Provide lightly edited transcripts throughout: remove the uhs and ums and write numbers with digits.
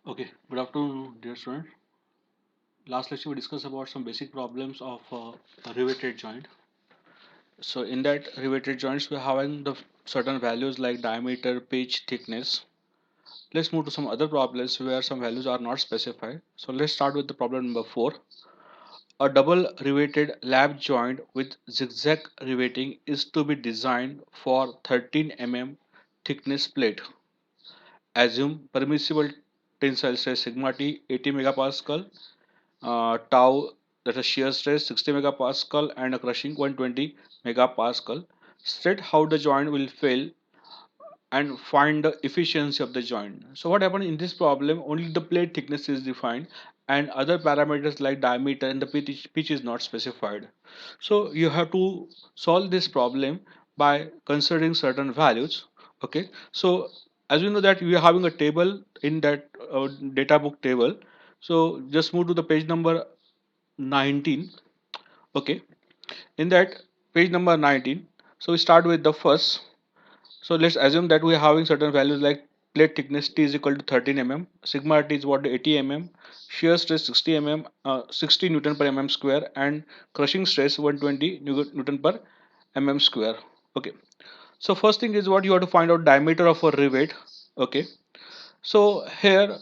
Okay, good afternoon, dear student. Last lecture we discussed about some basic problems of a riveted joint. So in that riveted joints, we're having the certain values like diameter, pitch, thickness. Let's move to some other problems where some values are not specified. So let's start with the problem number 4. A double riveted lap joint with zigzag riveting is to be designed for 13 mm thickness plate. Assume permissible tensile stress sigma t 80 megapascal, tau, that is shear stress 60 megapascal, and a crushing 120 megapascal. State how the joint will fail and find the efficiency of the joint. So what happened in this problem, only the plate thickness is defined and other parameters like diameter and the pitch is not specified. So you have to solve this problem by considering certain values. Okay, so as we know that we are having a table in that data book table. So just move to the page number 19. Okay, in that page number 19, so we start with the first. So let's assume that we are having certain values like plate thickness t is equal to 13 mm, sigma t is what 80 mm, shear stress 60 mm, 60 newton per mm square, and crushing stress 120 newton per mm square. Okay, so first thing is what you have to find out diameter of a rivet. Okay, so here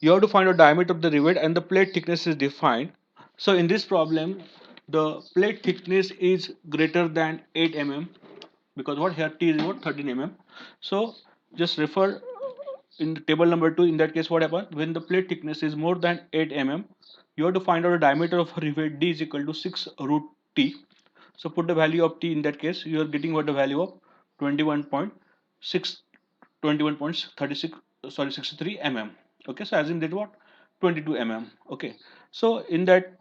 you have to find out diameter of the rivet and the plate thickness is defined. So in this problem the plate thickness is greater than 8 mm, because what here t is what 13 mm. So just refer in the table number 2. In that case, what happens when the plate thickness is more than 8 mm, you have to find out the diameter of a rivet d is equal to 6 root t. So put the value of t. In that case you are getting what the value of 21.6, 21.36, sorry, 63 mm. Okay, so as in that what 22 mm. Okay, so in that,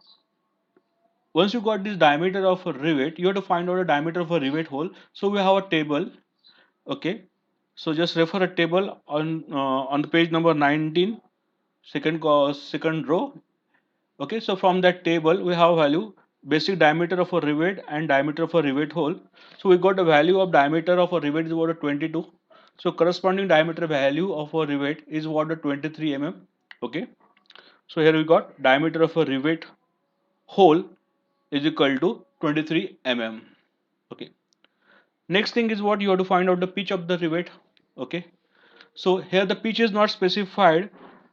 once you got this diameter of a rivet, you have to find out the diameter of a rivet hole. So we have a table. Okay, so just refer a table on the page number 19, second row. Okay, so from that table we have value basic diameter of a rivet and diameter of a rivet hole. So we got the value of diameter of a rivet is what a 22. So corresponding diameter value of a rivet is what a 23 mm. Okay, so here we got diameter of a rivet hole is equal to 23 mm. Okay, next thing is what you have to find out the pitch of the rivet. Okay, so here the pitch is not specified.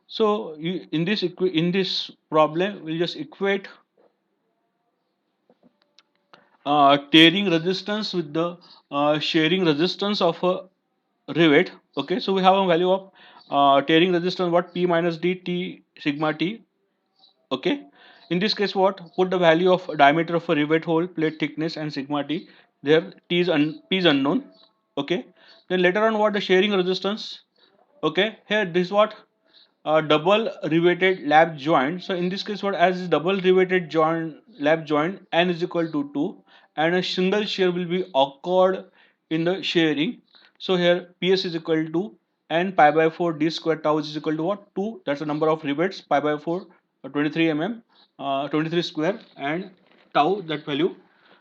So you, in this problem we'll just equate tearing resistance with the shearing resistance of a rivet. Okay, so we have a value of tearing resistance what p minus d t sigma t. Okay, in this case what put the value of diameter of a rivet hole, plate thickness, and sigma t. There t is p is unknown. Okay, then later on what the shearing resistance. Okay, here this what double riveted lap joint. So in this case what, as is double riveted joint lap joint, n is equal to 2 and a single shear will be occurred in the shearing. So here ps is equal to n pi by 4 d square tau is equal to what 2, that's the number of rivets, pi by 4 23 mm, 23 square, and tau that value.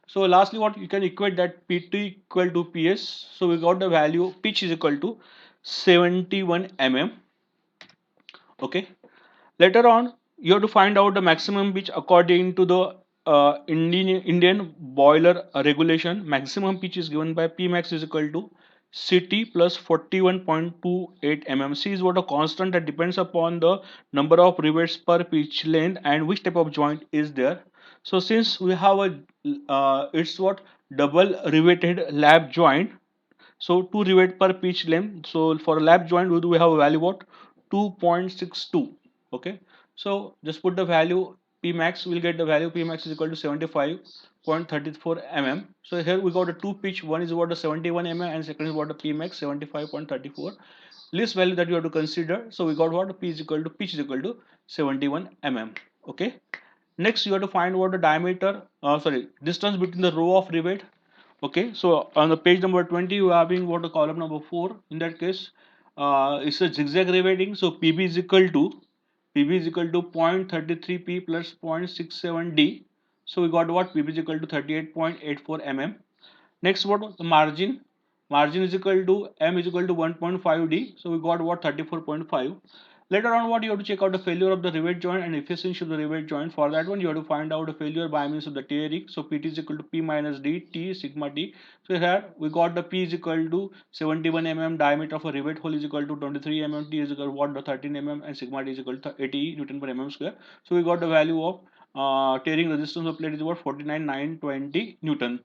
So lastly what you can equate that pt equal to ps. So we got the value pitch is equal to 71 mm. Okay, later on you have to find out the maximum pitch according to the Indian boiler regulation. Maximum pitch is given by p max is equal to ct plus 41.28 mm. C is what a constant that depends upon the number of rivets per pitch length and which type of joint is there. So since we have a it's what double riveted lap joint, so 2 rivet per pitch length. So for a lap joint, we have a value what 2.62. Okay, so just put the value P max. We'll get the value P max is equal to 75.34 mm. So here we got a two pitch. One is what a 71 mm and second is what a P max 75.34. Least value that you have to consider. So we got what P is equal to pitch is equal to 71 mm. Okay. Next, you have to find what the diameter, sorry, distance between the row of rivet. Okay, so on the page number 20, you are having what the column number 4. In that case, it's a zigzag riveting. So PB is equal to 0.33p plus 0.67d. So we got what PB is equal to 38.84 mm. Next, what was the margin? Margin is equal to m is equal to 1.5d. So we got what 34.5. Later on, what you have to check out the failure of the rivet joint and efficiency of the rivet joint. For that one, you have to find out the failure by means of the tearing. So Pt is equal to P minus D T sigma T. So here we got the P is equal to 71 mm, diameter of a rivet hole is equal to 23 mm, T is equal to what, the 13 mm, and sigma T is equal to 80 Newton per mm square. So we got the value of tearing resistance of plate is about 49,920 Newton.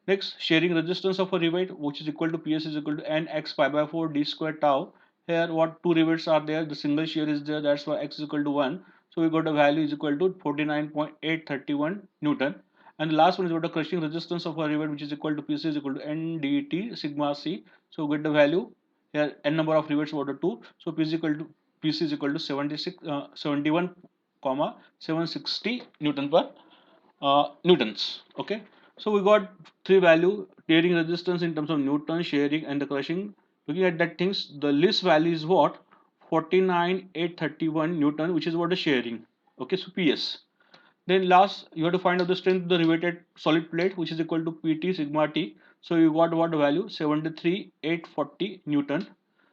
Next, shearing resistance of a rivet, which is equal to Ps is equal to nx pi by 4 d square tau. Here, what two rivets are there? The single shear is there. That's why x is equal to 1. So we got a value is equal to 49.831 Newton. And the last one is what the crushing resistance of a rivet, which is equal to Pc is equal to n dt sigma c. So we get the value here n number of rivets over the 2. So Pc is equal to 71 comma 760 Newton per newtons. Okay, so we got three value: tearing resistance in terms of newton, shearing, and the crushing. Looking at that things, the least value is what, 49,831 Newton, which is what the shearing. Okay, so PS. Then last, you have to find out the strength of the riveted solid plate, which is equal to PT sigma T. So you got what value, 73,840 Newton.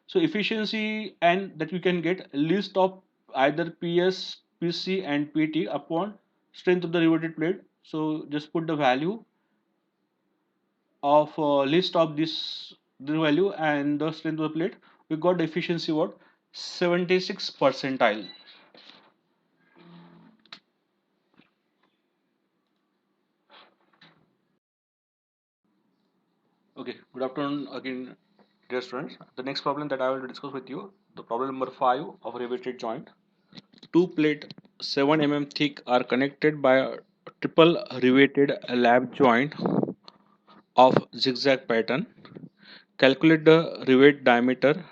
So efficiency and that we can get list of either PS, PC, and PT upon strength of the riveted plate. So just put the value of list of this the value and the strength of the plate. We got the efficiency what, 76 percentile. Okay, good afternoon again, dear students. The next problem that I will discuss with you, the problem number 5 of riveted joint. Two plate 7 mm thick are connected by a triple riveted lap joint of zigzag pattern. Calculate the rivet diameter,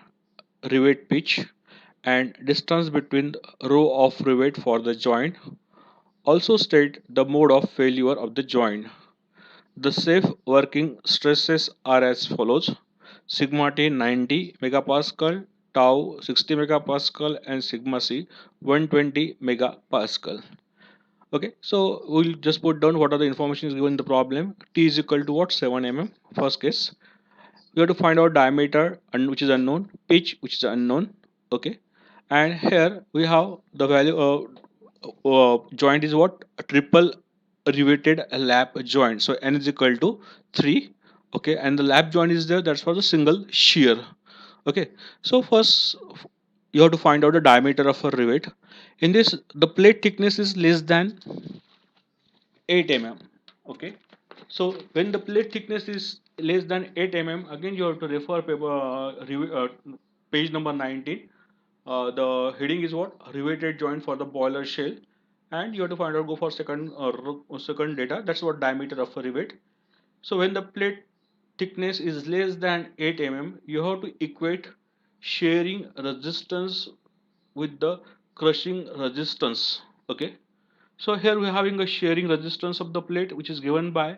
rivet pitch, and distance between the row of rivet for the joint. Also state the mode of failure of the joint. The safe working stresses are as follows: sigma T 90 megapascal, tau 60 megapascal, and sigma C 120 megapascal. Okay, so we'll just put down what are the information given in the problem. T is equal to what, 7 mm, first case. We have to find out diameter, and which is unknown, pitch, which is unknown. Okay, and here we have the value. Joint is what, a triple riveted lap joint. So n is equal to 3. Okay, and the lap joint is there. That's for the single shear. Okay, so first you have to find out the diameter of a rivet. In this, the plate thickness is less than 8 mm. Okay, so when the plate thickness is less than 8 mm, again you have to refer paper, page number 19. The heading is what, riveted joint for the boiler shell, and you have to find out, go for second data, that's what diameter of a rivet. So when the plate thickness is less than 8 mm, you have to equate shearing resistance with the crushing resistance. Okay, so here we're having a shearing resistance of the plate, which is given by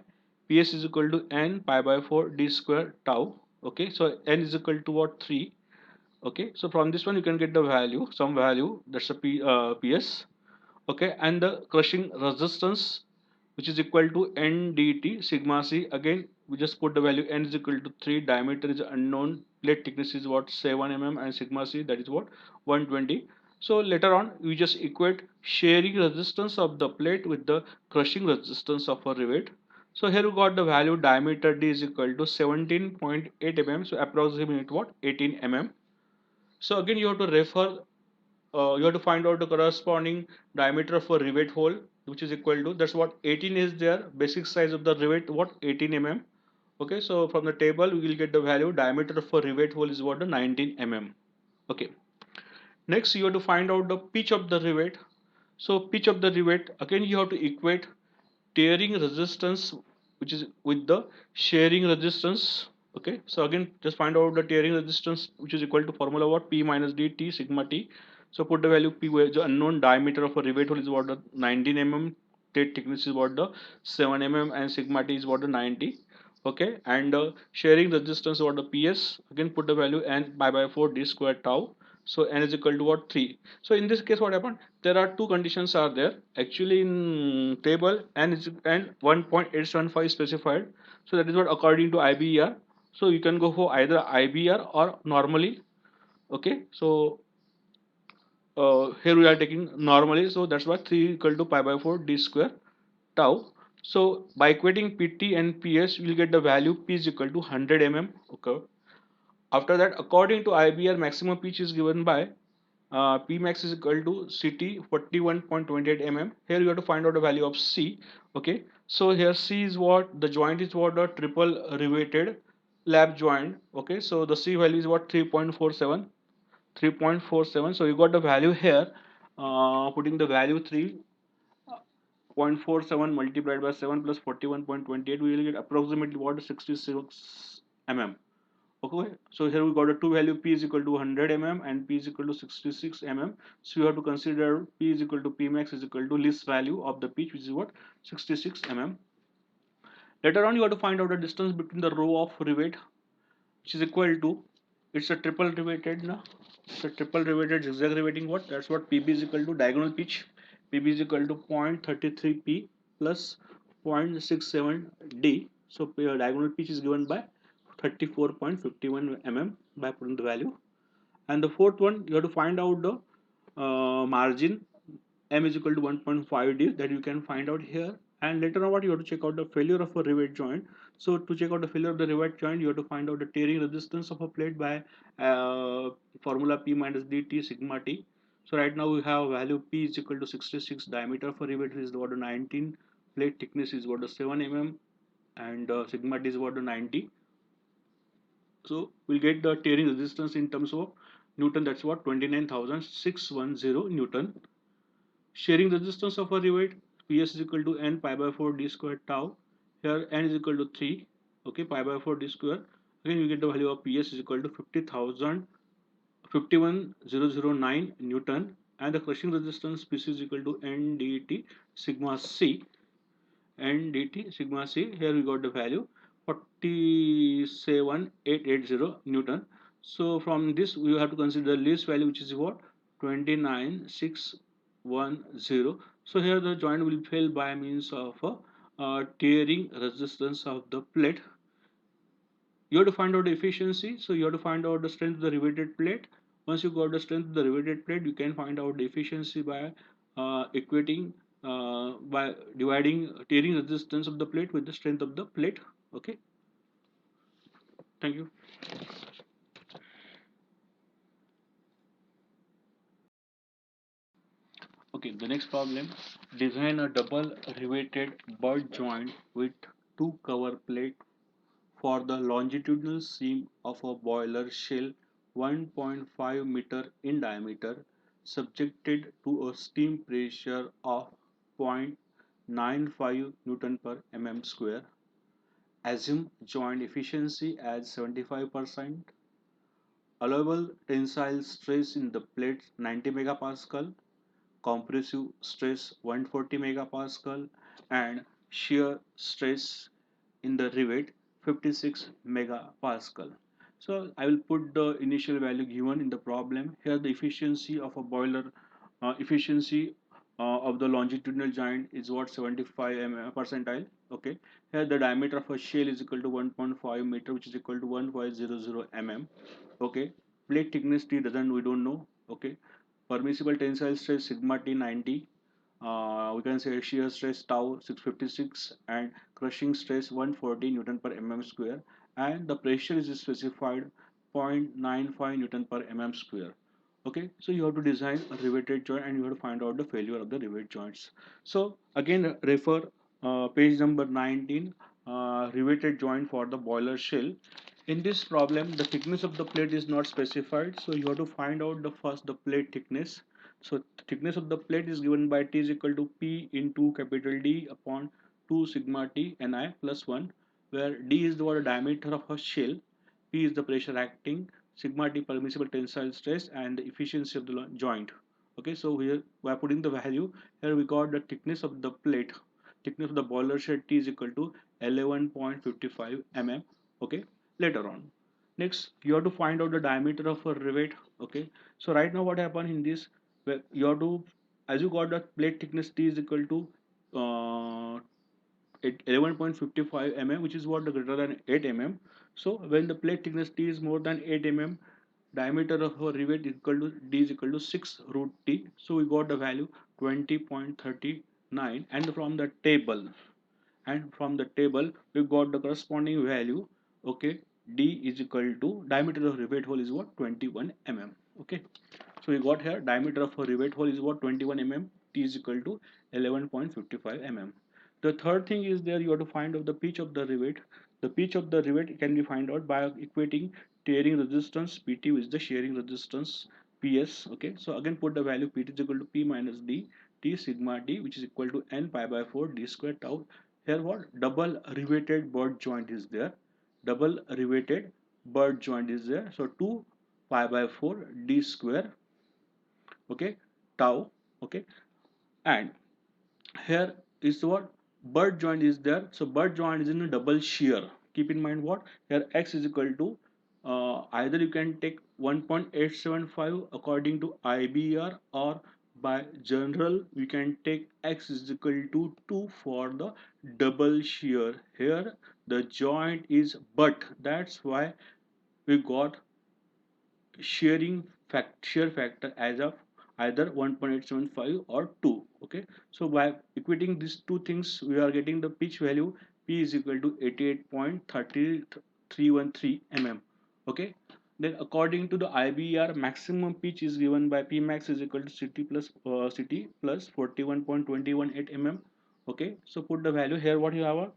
Ps is equal to n pi by 4 d square tau. Okay, so n is equal to what, 3. Okay, so from this one you can get the value, some value, that's a Ps. Okay, and the crushing resistance, which is equal to n dt sigma c. Again we just put the value, n is equal to 3, diameter is unknown, plate thickness is what, 7 mm, and sigma c, that is what, 120. So later on we just equate shearing resistance of the plate with the crushing resistance of a rivet. So here we got the value, diameter d is equal to 17.8 mm, so approximately what, 18 mm. So again you have to refer, you have to find out the corresponding diameter of a rivet hole, which is equal to, that's what, 18 is there, basic size of the rivet what, 18 mm. Okay, so from the table we will get the value, diameter of a rivet hole is what, the 19 mm. Okay, next you have to find out the pitch of the rivet. So pitch of the rivet, again you have to equate tearing resistance, which is with the shearing resistance. Okay, so again just find out the tearing resistance, which is equal to formula what, P minus D T sigma T. So put the value P, where the unknown diameter of a rivet hole is what, the 19 mm, plate thickness is what, the 7 mm, and sigma T is what, the 90. Okay, and shearing resistance what, the PS, again put the value n pi by 4 d square tau. So n is equal to what, 3. So in this case what happened, there are two conditions are there actually in table, n is n 1.875 specified, so that is what according to IBR. So you can go for either IBR or normally. Okay, so here we are taking normally, so that's why 3 equal to pi by 4 d square tau. So by equating pt and ps, we'll get the value p is equal to 100 mm. Okay. After that, according to IBR, maximum pitch is given by P max is equal to CT 41.28 mm. Here you have to find out the value of C. Okay, so here C is what the joint is, what the triple riveted lap joint. Okay, so the C value is what 3.47. 3.47. So you got the value here. Putting the value 3.47 multiplied by 7 plus 41.28, we will get approximately what 66 mm. Okay, so here we got a two value, p is equal to 100 mm and p is equal to 66 mm. So you have to consider p is equal to p max is equal to least value of the pitch, which is what 66 mm. Later on, you have to find out the distance between the row of rivet, which is equal to, it's a triple riveted na. It's a triple riveted zigzag riveting, what that's what pb is equal to diagonal pitch. Pb is equal to 0.33p plus 0.67d. So diagonal pitch is given by 34.51 mm by putting the value. And the fourth one, you have to find out the margin, m is equal to 1.5d, that you can find out here. And later on, what you have to check out the failure of a rivet joint. So to check out the failure of the rivet joint, you have to find out the tearing resistance of a plate by formula p minus dt sigma t. So right now we have value p is equal to 66, diameter of a rivet is what 19, plate thickness is what 7 mm, and sigma t is what 90. So we'll get the tearing resistance in terms of Newton, that's what 29,610 Newton. Shearing resistance of a rivet, PS is equal to n pi by 4 d square tau. Here n is equal to 3, okay, pi by 4 d square. Again we get the value of PS is equal to 50,000 51,009 Newton, and the crushing resistance PC is equal to n dt sigma c. And dt sigma c, here we got the value 47,880 Newton. So from this we have to consider the least value, which is what 29,610. So here the joint will fail by means of a tearing resistance of the plate. You have to find out the efficiency, so you have to find out the strength of the riveted plate. Once you got the strength of the riveted plate, you can find out the efficiency by equating by dividing tearing resistance of the plate with the strength of the plate. Okay, thank you. Okay, the next problem, design a double riveted butt joint with two cover plate for the longitudinal seam of a boiler shell 1.5 meter in diameter, subjected to a steam pressure of 0.95 Newton per mm square. Assume joint efficiency as 75%. Allowable tensile stress in the plate 90 megapascal, compressive stress 140 megapascal, and shear stress in the rivet 56 megapascal. So I will put the initial value given in the problem. Here the efficiency of a boiler, efficiency of the longitudinal joint is what 75 percentile. Okay. Here the diameter of a shell is equal to 1.5 meter, which is equal to 1500 mm. Okay. Plate thickness T doesn't, we don't know. Okay. Permissible tensile stress sigma T 90. We can say shear stress tau 656 and crushing stress 140 Newton per mm square, and the pressure is specified 0.95 Newton per mm square. Okay, so you have to design a riveted joint and you have to find out the failure of the rivet joints. So again refer page number 19, riveted joint for the boiler shell. In this problem, the thickness of the plate is not specified, so you have to find out the first the plate thickness. So thickness of the plate is given by T is equal to P into capital D upon 2 sigma T Ni plus 1, where D is the diameter of a shell, P is the pressure acting, sigma T permissible tensile stress, and the efficiency of the joint. Okay, so here we are putting the value. Here we got the thickness of the plate, thickness of the boiler shell T is equal to 11.55 mm. Okay, later on. Next, you have to find out the diameter of a rivet. Okay, so right now what happened in this, where you have to, as you got the plate thickness T is equal to 11.55 mm, which is what the greater than 8 mm. So when the plate thickness T is more than 8 mm, diameter of our rivet is equal to d is equal to 6 root t. So we got the value 20.39, and from the table we got the corresponding value. Okay, d is equal to diameter of rivet hole is what, 21 mm. Okay, so we got here diameter of a rivet hole is what, 21 mm, t is equal to 11.55 mm. The third thing is there, you have to find out the pitch of the rivet. The pitch of the rivet can be found out by equating tearing resistance pt with the shearing resistance ps. Okay, so again put the value pt is equal to p minus d t sigma d, which is equal to n pi by 4 d square tau. Here what, double riveted butt joint is there, double riveted butt joint is there, so 2 pi by 4 d square, okay, tau. Okay, and here is what, butt joint is there, so butt joint is in a double shear. Keep in mind what, here x is equal to either you can take 1.875 according to IBR, or by general we can take x is equal to 2 for the double shear. Here the joint is butt, that's why we got shear factor as of either 1.875 or 2. Okay, so by equating these two things we are getting the pitch value, p is equal to 88.3313 mm. Okay, then according to the IBR, maximum pitch is given by p max is equal to ct plus 41.218 mm. Okay, so put the value here. What you have,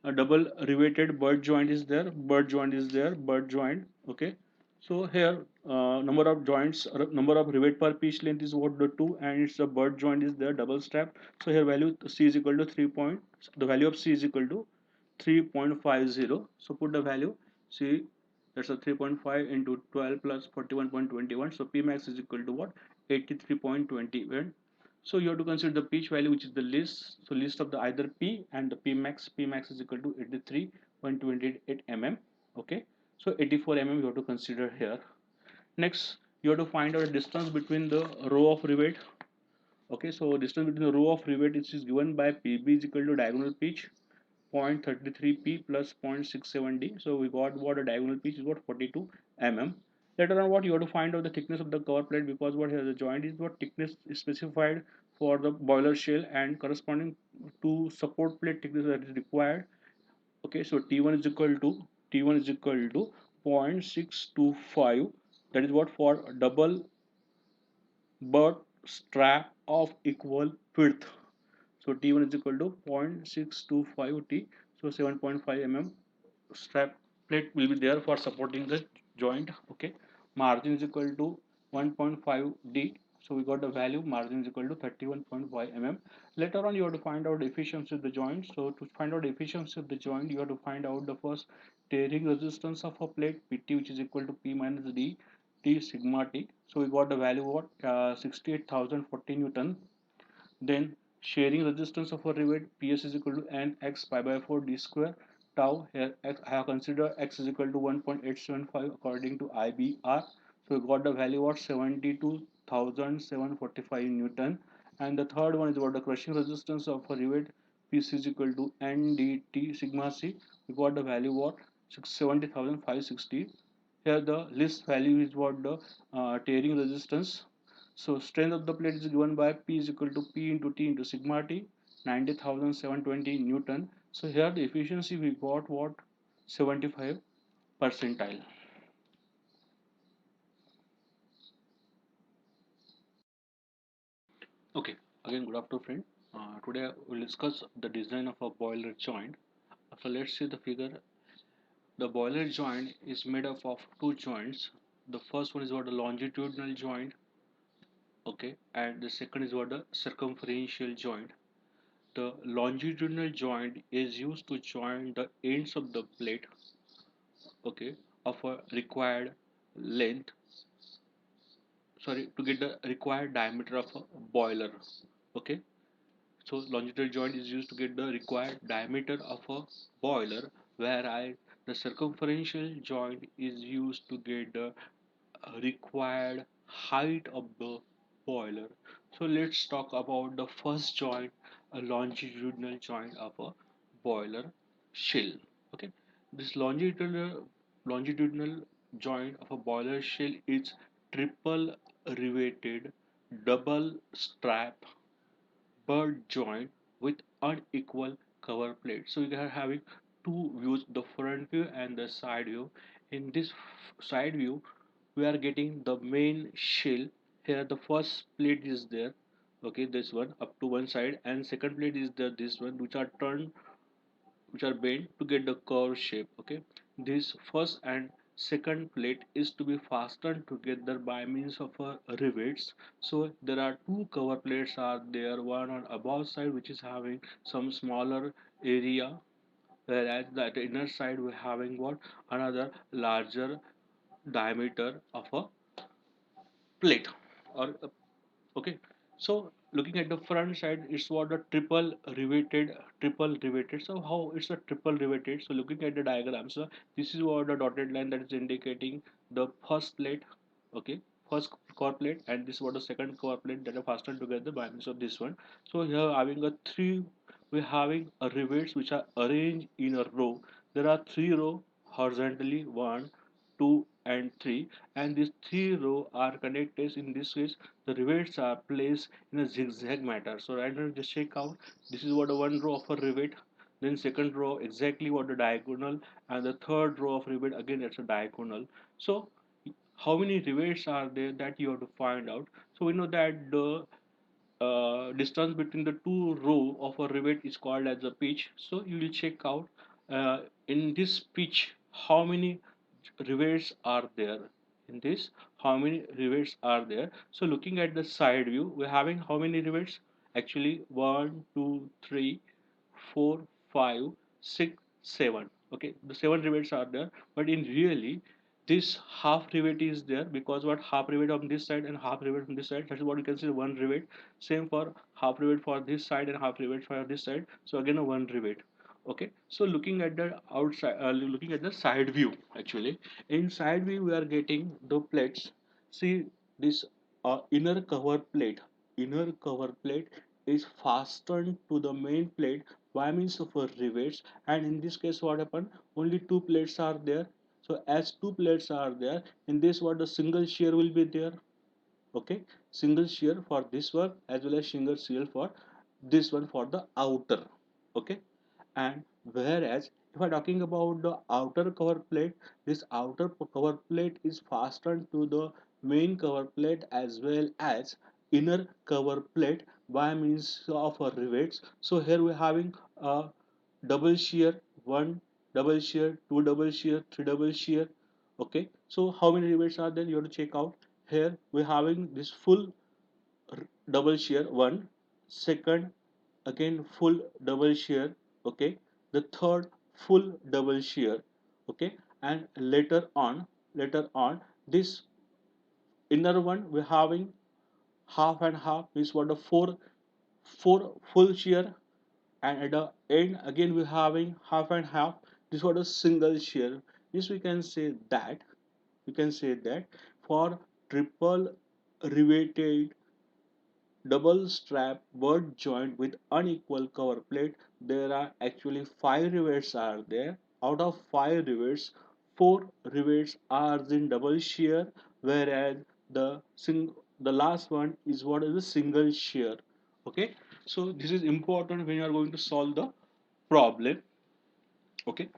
a double riveted butt joint is there, butt joint is there, butt joint. Okay, so here number of joints, number of rivet per pitch length is what, the 2, and it's a butt joint is there, double strap. So here value c is equal to 3 point, the value of c is equal to 3.50. So put the value c, that's a 3.5 into 12 plus 41.21, so p max is equal to what, 83.21. So you have to consider the pitch value, which is the list, so list of the either p and the p max. P max is equal to 83.28 mm. Okay, so 84 mm you have to consider here. Next you have to find out the distance between the row of rivet. Okay, so distance between the row of rivet is given by pb is equal to diagonal pitch 0.33 p plus 0.67 d. So we got what, a diagonal pitch is what, 42 mm. Later on what, you have to find out the thickness of the cover plate, because what here the joint is what thickness is specified for the boiler shell, and corresponding to support plate thickness that is required. Okay, so T1 is equal to, T1 is equal to 0.625, that is what, for double butt strap of equal width. So T1 is equal to 0.625 T, so 7.5 mm strap plate will be there for supporting the joint. Okay, margin is equal to 1.5 d, so we got the value margin is equal to 31.5 mm. Later on you have to find out the efficiency of the joint. So to find out the efficiency of the joint, you have to find out the first tearing resistance of a plate pt, which is equal to p minus d t sigma t. So we got the value what, 68,040 newton. Then shearing resistance of a rivet, PS is equal to n x pi by 4 d square tau. Here x, I have considered x is equal to 1.875 according to IBR. So we got the value of 72,745 Newton. And the third one is about the crushing resistance of a rivet, PC is equal to n dt sigma c. We got the value what, 70,560. Here the list value is what, the tearing resistance. So strength of the plate is given by P is equal to P into T into sigma T, 90,720 Newton. So here the efficiency we got what, 75 percentile. Okay, again good afternoon friend. Today we'll discuss the design of a boiler joint. So let's see the figure. The boiler joint is made up of two joints. The first one is what, the longitudinal joint. Okay, and the second is what, the circumferential joint. The longitudinal joint is used to join the ends of the plate, okay, of a required length, sorry, to get the required diameter of a boiler. Okay, so longitudinal joint is used to get the required diameter of a boiler, whereas the circumferential joint is used to get the required height of the boiler. So let's talk about the first joint, a longitudinal joint of a boiler shell. Okay, this longitudinal joint of a boiler shell is triple riveted double strap butt joint with unequal cover plate. So you are having two views, the front view and the side view. In this side view, we are getting the main shell. Here the first plate is there, okay, this one up to one side, and second plate is there, this one, which are turned, which are bent to get the curve shape. Okay, this first and second plate is to be fastened together by means of rivets. So there are two cover plates are there, one on above side which is having some smaller area, whereas the inner side we're having what, another larger diameter of a plate or okay. So looking at the front side, it's what the triple riveted. So how it's a triple riveted? So looking at the diagram, so this is what the dotted line that is indicating the first plate, okay, first core plate, and this is what the second core plate that are fastened together by means of this one. So here having a three, we're having a rivets which are arranged in a row. There are three row horizontally, one, two, and three, and these three row are connected. In this case, the rivets are placed in a zigzag manner. So right now just check out, this is what a one row of a rivet, then second row exactly what the diagonal, and the third row of rivet again it's a diagonal. So how many rivets are there, that you have to find out. So we know that the distance between the two row of a rivet is called as a pitch. So you will check out in this pitch how many rivets are there. In this, how many rivets are there? So looking at the side view, we're having how many rivets? Actually, one, two, three, 4, 5, 6, 7. Okay, the 7 rivets are there, but in really this half rivet is there, because what, half rivet on this side and half rivet on this side, that is what you can see, one rivet. Same for half rivet for this side and half rivet for this side, so again a one rivet. Okay, so looking at the outside, looking at the side view, actually in side view we are getting the plates. See this inner cover plate is fastened to the main plate by means of a rivets, and in this case what happened, only two plates are there. So as two plates are there, in this what, the single shear will be there. Okay, single shear for this one as well as single shear for this one for the outer. Okay, and whereas if I'm talking about the outer cover plate, this outer cover plate is fastened to the main cover plate as well as inner cover plate by means of a rivets. So here we're having a double shear, one double shear, two double shear, three double shear. Okay, so how many rivets are there, you have to check out. Here we're having this full double shear, one, second again full double shear, okay, the third full double shear, okay, and later on this inner one we're having half and half, is what, the four full shear, and at the end again we're having half and half, this was a single shear. This we can say that for triple riveted double strap butt joint with unequal cover plate, there are actually 5 rivets are there. Out of 5 rivets, 4 rivets are in double shear, whereas the last one is what is a single shear. Okay, so this is important when you are going to solve the problem. Okay,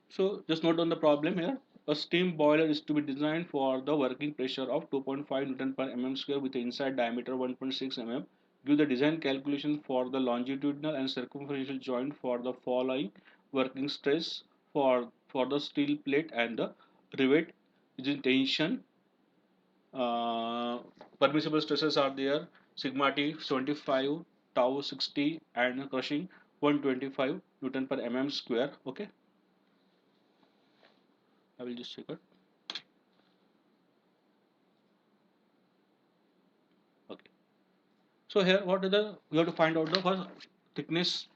so just note on the problem here. A steam boiler is to be designed for the working pressure of 2.5 Newton per mm square with an inside diameter 1.6 mm. Give the design calculation for the longitudinal and circumferential joint for the following working stress for the steel plate and the rivet is in tension. Permissible stresses are there: sigma t 75, tau 60, and crushing 125 Newton per mm square. Okay, I will just check it. Okay. So here, what is the, we have to find out the first thickness,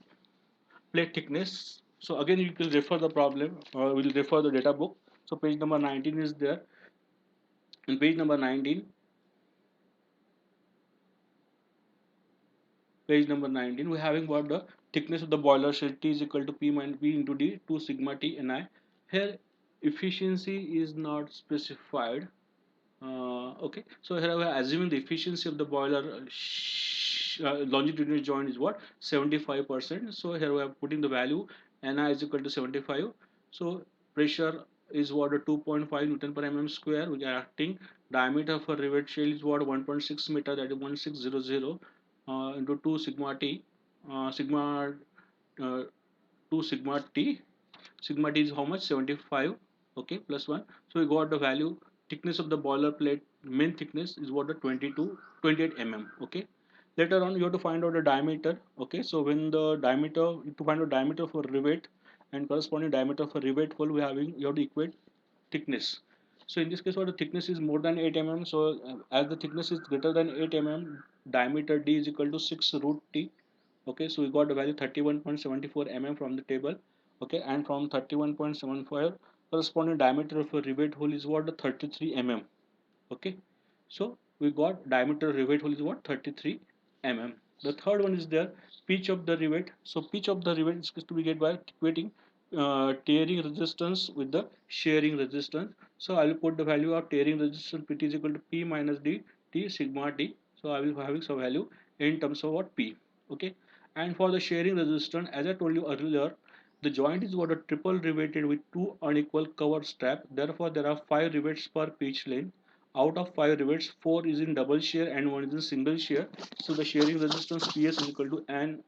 plate thickness. So again, you can refer the problem, or we'll refer the data book. So page number 19 is there. In page number 19, we're having what, the thickness of the boiler shell T is equal to P minus P into D 2 sigma T Ni. Here efficiency is not specified. Okay, so here we are assuming the efficiency of the boiler longitudinal joint is what, 75%. So here we are putting the value Ni is equal to 75. So pressure is what, a 2.5 Newton per mm square. We are acting. Diameter for rivet shell is what, 1.6 meter, that is 1600 into 2 sigma t, sigma uh, 2 sigma t. Sigma t is how much, 75. Okay, plus 1. So we got the value. Thickness of the boiler plate, main thickness is what, the 28 mm. Okay, later on you have to find out the diameter. Okay, so when the diameter, to find out diameter for rivet and corresponding diameter for rivet hole, we having, you have to equate thickness. So in this case, what, the thickness is more than 8 mm. So as the thickness is greater than 8 mm, diameter d is equal to 6 root t. Okay, so we got the value 31.74 mm from the table. Okay, and from 31.75, corresponding diameter of a rivet hole is what, the 33 mm. Okay, so we got diameter rivet hole is what, 33 mm. The third one is there, pitch of the rivet. So pitch of the rivet is to be get by equating tearing resistance with the shearing resistance. So I will put the value of tearing resistance Pt is equal to P minus D T sigma T. So I will having some value in terms of what, P. Okay, and for the shearing resistance, as I told you earlier, the joint is what, a triple riveted with two unequal cover strap. Therefore there are 5 rivets per pitch lane. Out of 5 rivets, 4 is in double shear and 1 is in single shear. So the shearing resistance PS is equal to N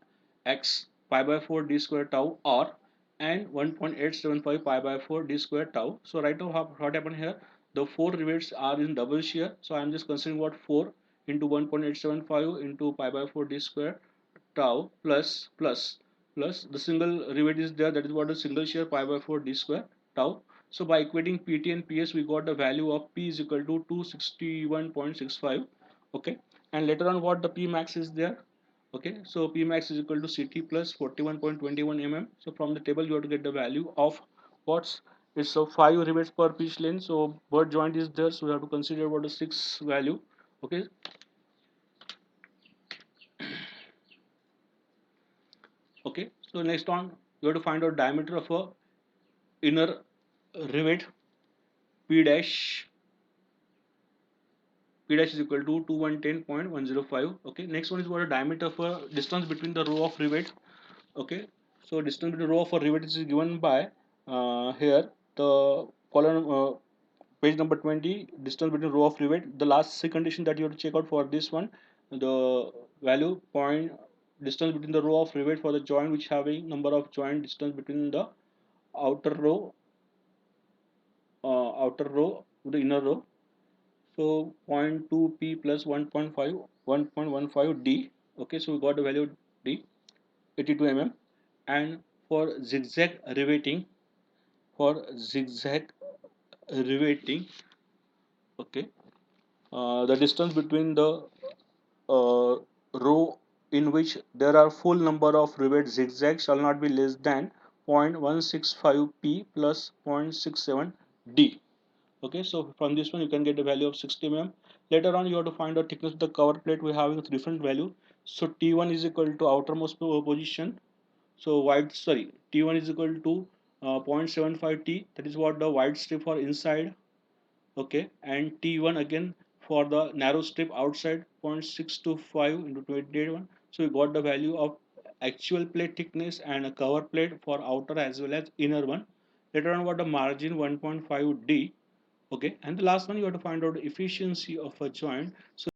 x pi by 4 d square tau, or and 1.875 pi by 4 d square tau. So right now what happened here? The 4 rivets are in double shear. So I am just considering what, 4 into 1.875 into pi by 4 d square tau plus the single rivet is there, that is what, a single shear pi by 4 d square tau. So by equating pt and ps, we got the value of p is equal to 261.65. Okay, and later on what, the p max is there. Okay, so p max is equal to ct plus 41.21 mm. So from the table you have to get the value of what's, it's so 5 rivets per pitch lane. So bird joint is there, so we have to consider what, a 6 value. Okay, okay, so next on you have to find out diameter of a inner rivet. P dash P dash is equal to 2110.105. Okay, next one is what, a diameter for distance between the row of rivet. Okay, so distance between row of a rivet is given by here the column, page number 20, distance between row of rivet. The last C condition that you have to check out for this one, the value point distance between the row of rivet for the joint which having number of joint distance between the outer row, to the inner row. So 0.2 p plus 1.5 1.15 d. Okay, so we got the value d, 82 mm. And for zigzag riveting, for zigzag riveting, okay, the distance between the uh, row in which there are full number of rivet zigzags shall not be less than 0.165 p plus 0.67 d. Okay, so from this one you can get the value of 60 mm. Later on you have to find out thickness of the cover plate. We have a different value. So T1 is equal to outermost position. So wide, sorry, T1 is equal to 0.75 T, that is what the wide strip for inside. Okay, and T1 again for the narrow strip outside, 0.625 into 28. So we got the value of actual plate thickness and a cover plate for outer as well as inner one. Later on what the margin, 1.5 D. Okay, and the last one you have to find out the efficiency of a joint. So